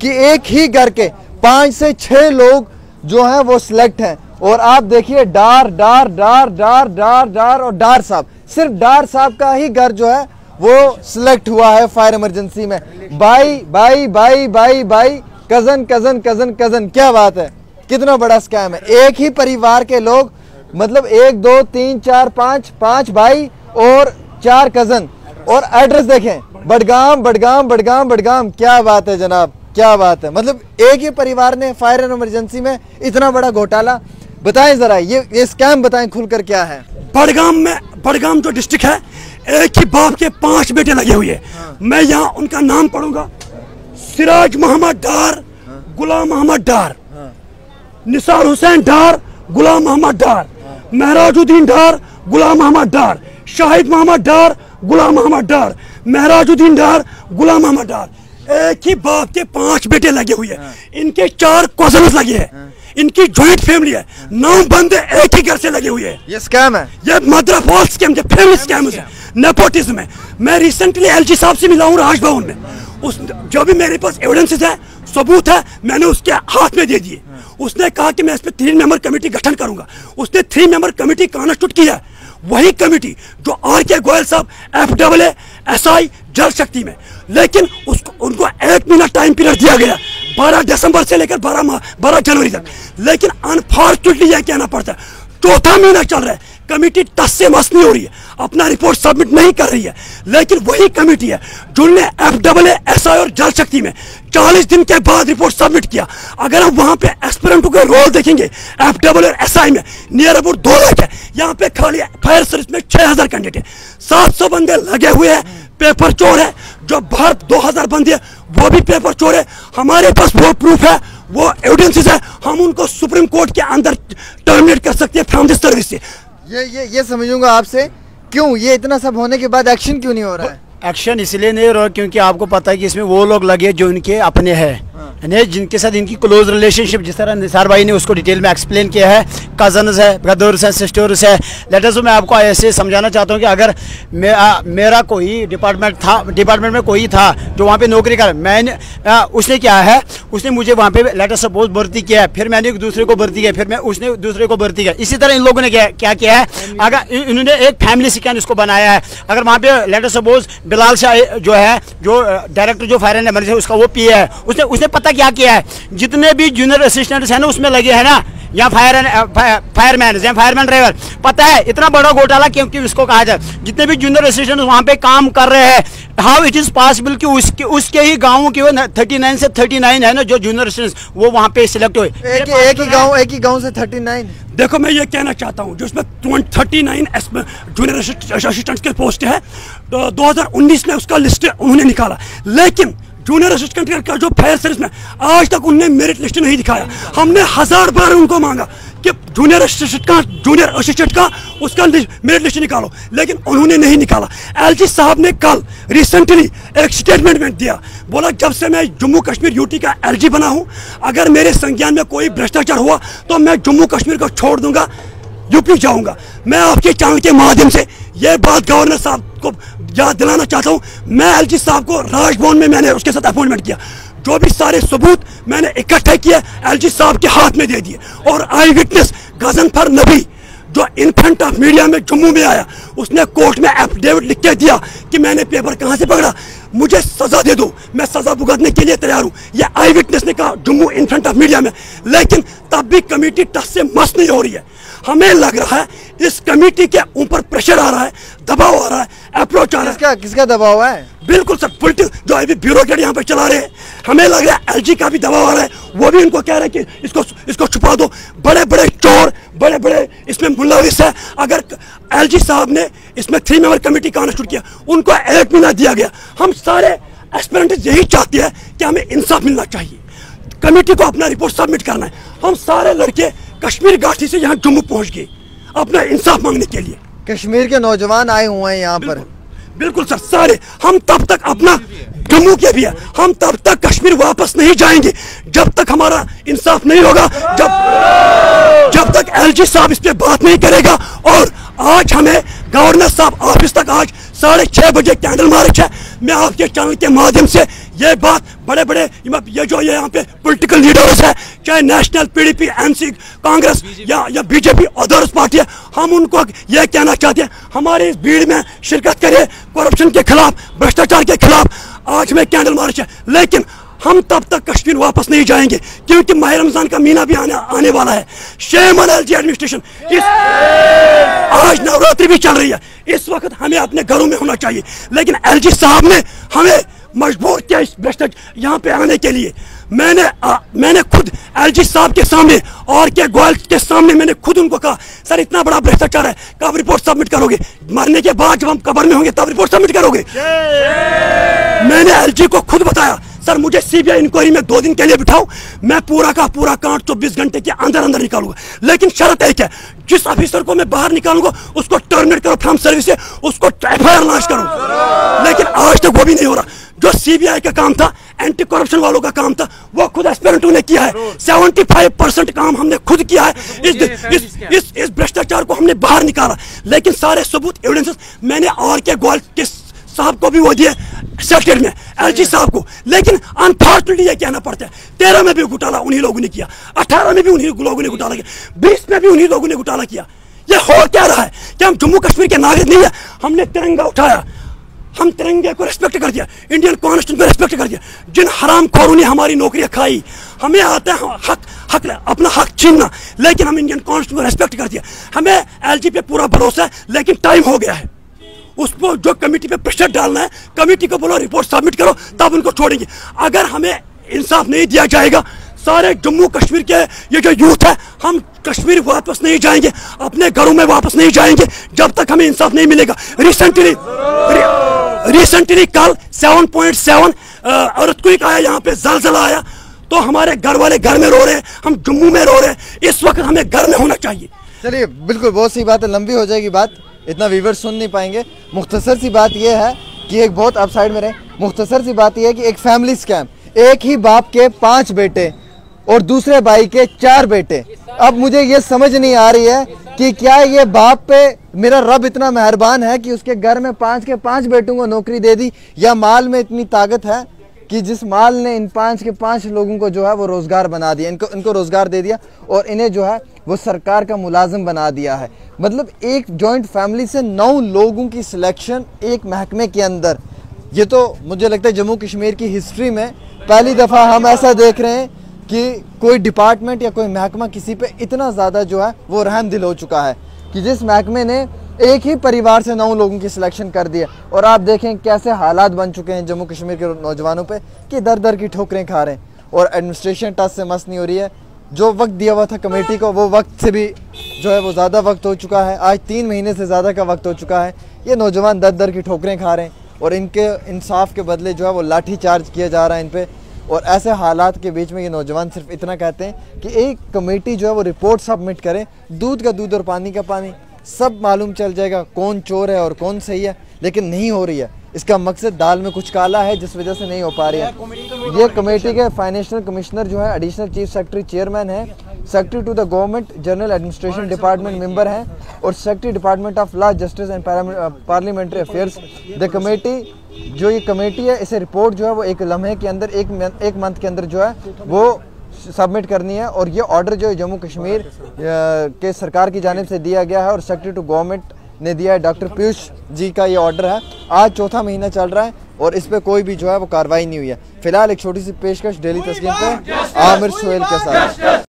कि एक ही घर के 5 से 6 लोग जो हैं वो सिलेक्ट हैं। और आप देखिए डार डार डार डार डार डार और डार साहब, सिर्फ डार साहब का ही घर जो है वो सिलेक्ट हुआ है फायर इमरजेंसी में। भाई भाई भाई भाई भाई, कजन कजन कजन कजन, क्या बात है, कितना बड़ा स्कैम है। एक ही परिवार के लोग, मतलब 1 2 3 4 5 भाई और 4 कजन। और एड्रेस देखें, बडगाम बडगाम बडगाम बडगाम। क्या बात है जनाब, क्या बात है। मतलब एक ही परिवार ने फायर एंड इमरजेंसी में इतना बड़ा घोटाला। बताएं जरा, ये स्कैम बताएं खुलकर क्या है। बडगाम जो डिस्ट्रिक्ट है, एक ही बाप के 5 बेटे लगे हुए हैं। हाँ। मैं यहाँ उनका नाम पढ़ूंगा। सिराज मोहम्मद डार, गुलाम मोहम्मद डार, निसार हुसैन डार, गुलाम मोहम्मद डार, महराजुद्दीन डार, गुलाम मोहम्मद डार, शाहिद मोहम्मद डार, गुलाम मोहम्मद डार, महराजुद्दीन डार, गुलाम मोहम्मद डार। एक ही बाप के 5 बेटे लगे हुए हैं। इनके 4 कॉजन्स लगे हैं। इनकी जॉइंट फैमिली है। 9 बंदे एक ही घर से लगे हुए हैं। ये स्कैम है, ये मदर ऑफ ऑल स्कैम, ये फैमिली स्कैम है, नेपोटिज्म है। मैं रिसेंटली एलजी साहब से मिला हूँ राजभवन में। उस जो भी मेरे पास एविडेंसेस है, सबूत है, मैंने उसके हाथ में दे दिए। उसने कहा कि मैं इस पर 3 मेंबर कमेटी गठन करूंगा। उसने 3 मेंबर कमेटी कॉन्स्टिट्यूट की है। वही कमेटी जो आर.के. गोयल साहब FAA SI जल शक्ति में, लेकिन उसको उनको 1 महीना टाइम पीरियड दिया गया, 12 दिसंबर से लेकर 12 जनवरी तक। लेकिन अनफॉर्चुनेटली यह कहना पड़ता है, 4था महीना चल रहा है, कमेटी टस से मस नहीं हो रही है, अपना रिपोर्ट सबमिट नहीं कर रही है। लेकिन वही कमेटी है जिन्होंने FAA SI और जल शक्ति में 40 दिन के बाद रिपोर्ट सबमिट किया। अगर हम वहां पे एस्पिरेंटों के रोल देखेंगे FAA और SI में, नियर अबाउट 2 लाख है। यहाँ पे खाली फायर सर्विस में 6000 कैंडिडेट है, 700 बंदे लगे हुए हैं। पेपर चोर है, जो बाहर 2000 बंदे वो भी पेपर चोर है। हमारे पास वो प्रूफ है, वो एविडेंसेस है, हम उनको सुप्रीम कोर्ट के अंदर टर्मिनेट कर सकते हैं फ्रॉम दिस सर्विस से। ये समझूंगा आपसे, क्यों ये इतना सब होने के बाद एक्शन क्यों नहीं हो रहा है? एक्शन इसलिए नहीं हो रहा क्योंकि आपको पता है कि इसमें वो लोग लगे जो इनके अपने हैं, जिनके साथ इनकी क्लोज रिलेशनशिप, जिस तरह निसार भाई ने उसको डिटेल में एक्सप्लेन किया है, कजन्स है, ब्रदर्स है, सिस्टर्स है। लेटर्स मैं आपको ऐसे समझाना चाहता हूँ कि अगर मेरा कोई डिपार्टमेंट में कोई था जो वहाँ पे नौकरी कर, मैंने उसने क्या है, उसने मुझे वहाँ पे लेटर सपोज भर्ती किया है, फिर मैंने एक दूसरे को भर्ती किया, फिर उसने दूसरे को भर्ती किया। इसी तरह इन लोगों ने क्या किया है, अगर इन्होंने एक फैमिली स्कैन इसको बनाया है। अगर वहाँ पे लेटर सपोज बिलाल शाह जो है, जो डायरेक्टर जो फायर एंड इमरजेंसी उसका वो पीए है, उसने पता क्या किया है, जितने भी जूनियर असिस्टेंट्स हैं ना उसमें लगे हैं ना, या फायरमैन या फायरमैन ड्राइवर, पता है इतना बड़ा घोटाला क्योंकि उसको कहा जाए, जितने भी जूनियर असिस्टेंट वहाँ पे काम कर रहे हैं, हाउ इट इज पॉसिबल कि उसके ही गाँव के वो 39 से 39 है ना जो जूनियर असिस्टेंट वो वहाँ पे सिलेक्ट हुए। एक ही गाँव से 39। देखो मैं ये कहना चाहता हूँ, जो इसमें 39 जूनियर असिस्टेंट्स के पोस्ट है, 2019 में उसका लिस्ट उन्होंने निकाला, लेकिन जूनियर असिस्टेंट का जो फायर सर्विस में आज तक उन्होंने मेरिट लिस्ट नहीं दिखाया। हमने 1000 बार उनको मांगा कि जूनियर असिस्टेंट का उसका मेरिट लिस्ट निकालो, लेकिन उन्होंने नहीं निकाला। एलजी साहब ने कल रिसेंटली एक स्टेटमेंट में दिया, बोला जब से मैं जम्मू कश्मीर यूटी का एलजी बना हूं, अगर मेरे संज्ञान में कोई भ्रष्टाचार हुआ तो मैं जम्मू कश्मीर को छोड़ दूंगा, यूपी जाऊंगा। मैं आपके चैनल के माध्यम से ये बात गवर्नर साहब को याद दिलाना चाहता हूं। मैं एलजी साहब को राजभवन में मैंने उसके साथ अपॉइंटमेंट किया, जो भी सारे सबूत मैंने इकट्ठे किए एलजी साहब के हाथ में दे दिए। और आई विटनेस गजनफर नबी जो इन फ्रंट ऑफ मीडिया में जम्मू में आया, उसने कोर्ट में एफिडेविट लिख के दिया कि मैंने पेपर कहां से पकड़ा, मुझे सजा दे दो, मैं सजा भुगतने के लिए तैयार हूं। यह आई विटनेस ने कहा Jammu in front of media में। लेकिन तब भी कमेटी टस से मस नहीं हो रही है। हमें लग रहा है इस कमेटी के ऊपर प्रेशर आ रहा है, दबाव आ रहा है, अप्रोच आ रहा है। किसका दबाव है? बिल्कुल सर, पॉलिटिकल जो अभी ब्यूरोक्रेट यहाँ पे चला रहे हैं। हमें लग रहा है एलजी का भी दबाव आ रहा है, वो भी उनको कह रहे हैं कि इसको छुपा दो। बड़े बड़े चोर, बड़े बड़े इसमें मुलविस है। अगर एलजी साहब ने इसमें 3 मेंबर कमेटी कॉन्स्टिट्यूट किया, उनको 1 महीना दिया गया। हम सारे एस्पिरेंट्स यही चाहते हैं कि हमें इंसाफ मिलना चाहिए, कमेटी को अपना रिपोर्ट सबमिट करना है। हम सारे लड़के कश्मीर घाटी से यहाँ जम्मू पहुंच गए अपना इंसाफ मांगने के लिए। कश्मीर के नौजवान आए हुए हैं यहाँ पर। बिल्कुल सर, सारे हम तब तक अपना जम्मू के भी है, हम तब तक कश्मीर वापस नहीं जाएंगे जब तक हमारा इंसाफ नहीं होगा, जब तक एलजी साहब इस पे बात नहीं करेगा। और आज हमें गवर्नर साहब ऑफिस तक आज 6:30 बजे कैंडल मार्च है। मैं आपके चैनल के माध्यम से ये बात बड़े बड़े ये जो ये यहाँ पे पॉलिटिकल लीडर्स है, चाहे नेशनल, PDP, NC, कांग्रेस या BJP अदर्स पार्टी है, हम उनको ये कहना चाहते हैं हमारी इस भीड़ में शिरकत करिए, करप्शन के खिलाफ, भ्रष्टाचार के खिलाफ आज में कैंडल मार्च है। लेकिन हम तब तक कश्मीर वापस नहीं जाएंगे क्योंकि माह रमजान का महीना भी आने वाला है। Shame on LG administration. आज नवरात्रि भी चल रही है, इस वक्त हमें अपने घरों में होना चाहिए, लेकिन LG साहब ने हमें मजबूर किया इस भ्रष्टाचार यहाँ पे आने के लिए। मैंने खुद LG साहब के सामने और के गोयल के सामने मैंने खुद उनको कहा, सर इतना बड़ा भ्रष्टाचार है, कब रिपोर्ट सबमिट करोगे? मरने के बाद जब हम कब्र में होंगे तब रिपोर्ट सबमिट करोगे? मैंने LG को खुद बताया, सर मुझे CBI इंक्वायरी में 2 दिन के लिए बिठाओ, मैं पूरा का पूरा कांड 24 घंटे के अंदर निकालूंगा, लेकिन शर्त एक है, जिस ऑफिसर को मैं बाहर निकालूंगा उसको टर्मिनेट करो फ्रॉम सर्विस से, उसको FIR लॉन्च करो। लेकिन आज तक वो भी नहीं हो रहा। जो CBI का काम था, एंटी करप्शन वालों का काम था, वो खुद एस्पिरेंटों ने किया है। 75% काम हमने खुद किया है। इस भ्रष्टाचार को हमने बाहर निकाला, लेकिन सारे सबूत एविडेंसेस मैंने और के गोयल के साहब को भी वो दिए सेक्रेटरी में, LG साहब को। लेकिन अनफॉर्चुनेटली ये कहना पड़ता है 13 में भी घोटाला उन्हीं लोगों ने किया, 18 में भी उन्हीं लोगों ने घोटाला किया, 20 में भी उन्हीं लोगों ने घोटाला किया। ये हो क्या रहा है? क्या हम जम्मू कश्मीर के नागरिक नहीं है? हमने तिरंगा उठाया, हम तिरंगे को रिस्पेक्ट कर दिया, इंडियन कॉन्स्टिट्यूशन को रिस्पेक्ट कर दिया। जिन हरामखोरों ने हमारी नौकरियां खाई, हमें आता है हक अपना हक छीनना, लेकिन हम इंडियन कॉन्स्टिट्यूशन को रिस्पेक्ट कर दिया। हमें LG पे पूरा भरोसा है, लेकिन टाइम हो गया है। उसको जो कमेटी पे प्रेशर डालना है, कमेटी को बोलो रिपोर्ट सबमिट करो, तब उनको छोड़ेंगे। अगर हमें इंसाफ नहीं दिया जाएगा, सारे जम्मू कश्मीर के ये जो यूथ है, हम कश्मीर वापस नहीं जाएंगे, अपने घरों में वापस नहीं जाएंगे जब तक हमें इंसाफ नहीं मिलेगा। रिसेंटली कल 7.7 अर्थक्वेक आया, यहाँ पे ज़लज़ला आया, तो हमारे घर वाले घर में रो रहे हैं, हम जम्मू में रो रहे हैं। इस वक्त हमें घर में होना चाहिए। चलिए, बिल्कुल बहुत सी बात है, लंबी हो जाएगी बात, इतना व्यूअर्स सुन नहीं पाएंगे। मुख्तसर सी बात यह है कि एक बहुत आप साइड में रहे, मुख्तसर सी बात यह है कि एक फैमिली स्कैम, एक ही बाप के 5 बेटे और दूसरे भाई के 4 बेटे। अब मुझे ये समझ नहीं आ रही है कि क्या ये बाप पे मेरा रब इतना मेहरबान है कि उसके घर में 5 के 5 बेटों को नौकरी दे दी, या माल में इतनी ताकत है कि जिस माल ने इन 5 के 5 लोगों को जो है वो रोजगार बना दिया, इनको रोजगार दे दिया और इन्हें जो है वो सरकार का मुलाजिम बना दिया है। मतलब एक जॉइंट फैमिली से 9 लोगों की सिलेक्शन एक महकमे के अंदर, ये तो मुझे लगता है जम्मू कश्मीर की हिस्ट्री में पहली दफ़ा हम ऐसा देख रहे हैं कि कोई डिपार्टमेंट या कोई महकमा किसी पे इतना ज़्यादा जो है वो रहम दिल हो चुका है कि जिस महकमे ने एक ही परिवार से 9 लोगों की सिलेक्शन कर दी है। और आप देखें कैसे हालात बन चुके हैं जम्मू कश्मीर के नौजवानों पे कि दर दर की ठोकरें खा रहे हैं और एडमिनिस्ट्रेशन टच से मस नहीं हो रही है। जो वक्त दिया हुआ था कमेटी को, वो वक्त से भी जो है वो ज़्यादा वक्त हो चुका है, आज 3 महीने से ज़्यादा का वक्त हो चुका है। ये नौजवान दर दर की ठोकरें खा रहे हैं और इनके इंसाफ के बदले जो है वो लाठी चार्ज किया जा रहा है इन पर। और ऐसे हालात के बीच में ये नौजवान सिर्फ इतना कहते हैं कि एक कमेटी जो है वो रिपोर्ट सबमिट करे, दूध का दूध और पानी का पानी, सब मालूम चल जाएगा कौन चोर है और कौन सही है। लेकिन नहीं हो रही है, इसका मकसद दाल में कुछ काला है जिस वजह से नहीं हो पा रही है। ये कमेटी के फाइनेंशियल कमिश्नर जो है एडिशनल चीफ सेक्रेटरी चेयरमैन है, secretary to the government general administration department member हैं और secretary department of law justice and parliamentary affairs. The committee जो ये कमेटी है, इसे रिपोर्ट जो है वो एक लम्हे के अंदर, एक मंथ के अंदर जो है वो सबमिट करनी है। और ये ऑर्डर जो है जम्मू कश्मीर के सरकार की जानिब से दिया गया है और सेक्रेटरी टू गवर्नमेंट ने दिया है, डॉक्टर पीयूष जी का ये ऑर्डर है। आज 4था महीना चल रहा है और इस पे कोई भी जो है वो कार्रवाई नहीं हुई है। फिलहाल एक छोटी सी पेशकश डेली तस्कीन पे आमिर सोहेल के साथ।